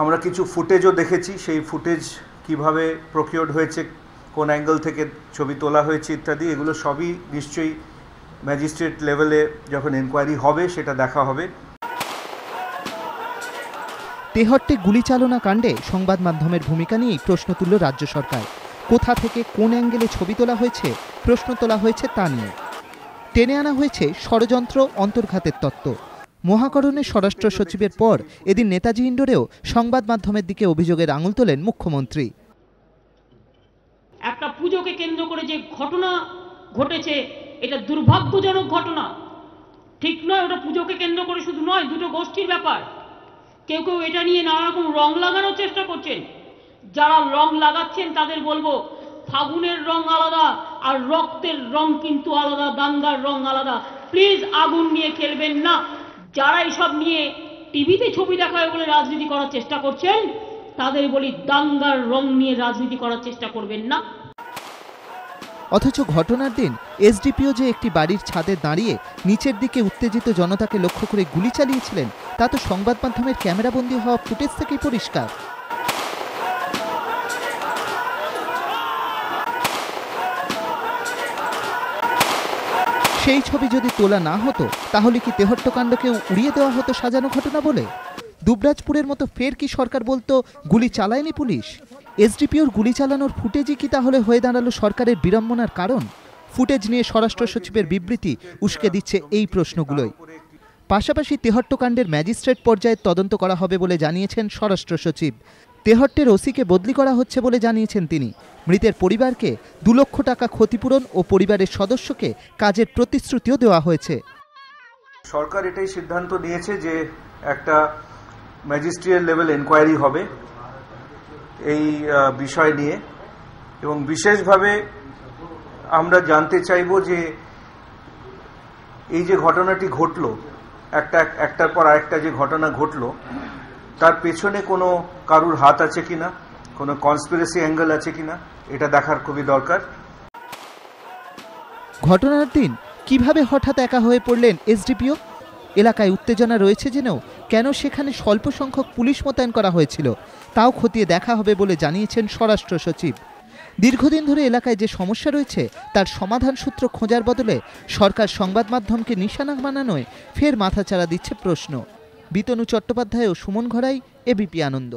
আমরা কিছু ফুটেজও দেখেছি, সেই ফুটেজ কিভাবে প্রকিউরড হয়েছে, কোন অ্যাঙ্গেল থেকে ছবি তোলা হয়েছে ইত্যাদি, এগুলো সবই নিশ্চয়ই ম্যাজিস্ট্রেট লেভেলে যখন এনকোয়ারি হবে সেটা দেখা হবে। তেহট্টে গুলিচালনা কাণ্ডে সংবাদ মাধ্যমের ভূমিকা নিয়েই প্রশ্ন তুলল রাজ্য সরকার। কোথা থেকে কোন অ্যাঙ্গেলে ছবি তোলা হয়েছে প্রশ্ন তোলা হয়েছে তা নিয়ে। টেনে আনা হয়েছে ষড়যন্ত্র, অন্তর্ঘাতের তত্ত্ব। মহাকরণের স্বরাষ্ট্র সচিবের পর এদিন নেতাজি ইন্ডোরেও সংবাদ মাধ্যমের দিকে অভিযোগের আঙুল তোলেন মুখ্যমন্ত্রী। একটা পুজোকে কেন্দ্র করে যে ঘটনা ঘটেছে এটা দুর্ভাগ্যজনক ঘটনা, ঠিক নয়। ওটা পুজোকে কেন্দ্র করে শুধু নয়, দুটো গোষ্ঠীর ব্যাপার। কেউ কেউ এটা নিয়ে নানা রকম রং লাগানোর চেষ্টা করছেন। যারা রং লাগাচ্ছেন তাদের বলবো, ফাগুনের রং আলাদা আর রক্তের রং কিন্তু আলাদা, দাঙ্গার রং আলাদা। প্লিজ আগুন নিয়ে খেলবেন না। যারা এইসব নিয়ে টিভিতে ছবি দেখায় বলে রাজনীতি করার চেষ্টা করছেন তাদের বলি, দাঙ্গার রং নিয়ে রাজনীতি করার চেষ্টা করবেন না। অথচ ঘটনার দিন এসডিপিও যে একটি বাড়ির ছাদে দাঁড়িয়ে নিচের দিকে উত্তেজিত জনতাকে লক্ষ্য করে গুলি চালিয়েছিলেন তা তো সংবাদ মাধ্যমের ক্যামেরাবন্দি হওয়া ফুটেজ থেকেই পরিষ্কার। সেই ছবি যদি তোলা না হতো তাহলে কি তেহট্টকাণ্ডকেও উড়িয়ে দেওয়া হতো সাজানো ঘটনা বলে? দুবরাজপুরের মতো ফের কি সরকার বলতো গুলি চালায়নি পুলিশ? এসডিপিওর গুলি চালানোর ফুটেজই কি তাহলে হয়ে দাঁড়ালো সরকারের বিড়ম্বনার কারণ? ফুটেজ নিয়ে স্বরাষ্ট্র সচিবের বিবৃতি উস্কে দিচ্ছে এই প্রশ্নগুলোই। পাশাপাশি তেহট্টকাণ্ডের ম্যাজিস্ট্রেট পর্যায়ে তদন্ত করা হবে বলে জানিয়েছেন স্বরাষ্ট্র সচিব। তেহট্টের ওসিকে বদলি করা হচ্ছে বলে জানিয়েছেন তিনি। মৃতের পরিবারকে 2 লক্ষ টাকা ক্ষতিপূরণ ও পরিবারের সদস্যকে কাজের প্রতিশ্রুতিও দেওয়া হয়েছে। সরকার এটাই সিদ্ধান্ত নিয়েছে যে একটা ম্যাজিস্ট্রিয়াল লেভেল এনকোয়ারি হবে এই বিষয় নিয়ে, এবং বিশেষভাবে আমরা জানতে চাইব যে এই যে ঘটনাটি ঘটলো, একটার পর আরেকটা যে ঘটনা ঘটলো, তার পেছনে কোনো কারুর হাত আছে কিনা, কোনো কনস্পিরেসি অ্যাঙ্গেল আছে কিনা, এটা দেখার খুবই দরকার। ঘটনার দিন কিভাবে হঠাৎ একা হয়ে পড়লেন এসডিপিও? এলাকায় উত্তেজনা রয়েছে জেনেও কেন সেখানে স্বল্প সংখ্যক পুলিশ মোতায়েন করা হয়েছিল তাও খতিয়ে দেখা হবে বলে জানিয়েছেন স্বরাষ্ট্র সচিব। দীর্ঘদিন ধরে এলাকায় যে সমস্যা রয়েছে তার সমাধান সূত্র খোঁজার বদলে সরকার সংবাদ মাধ্যমকে নিশানা বানানোয় ফের মাথাচাড়া দিচ্ছে প্রশ্ন। বিতনু চট্টোপাধ্যায় ও সুমন ঘড়াই, এবিপি আনন্দ।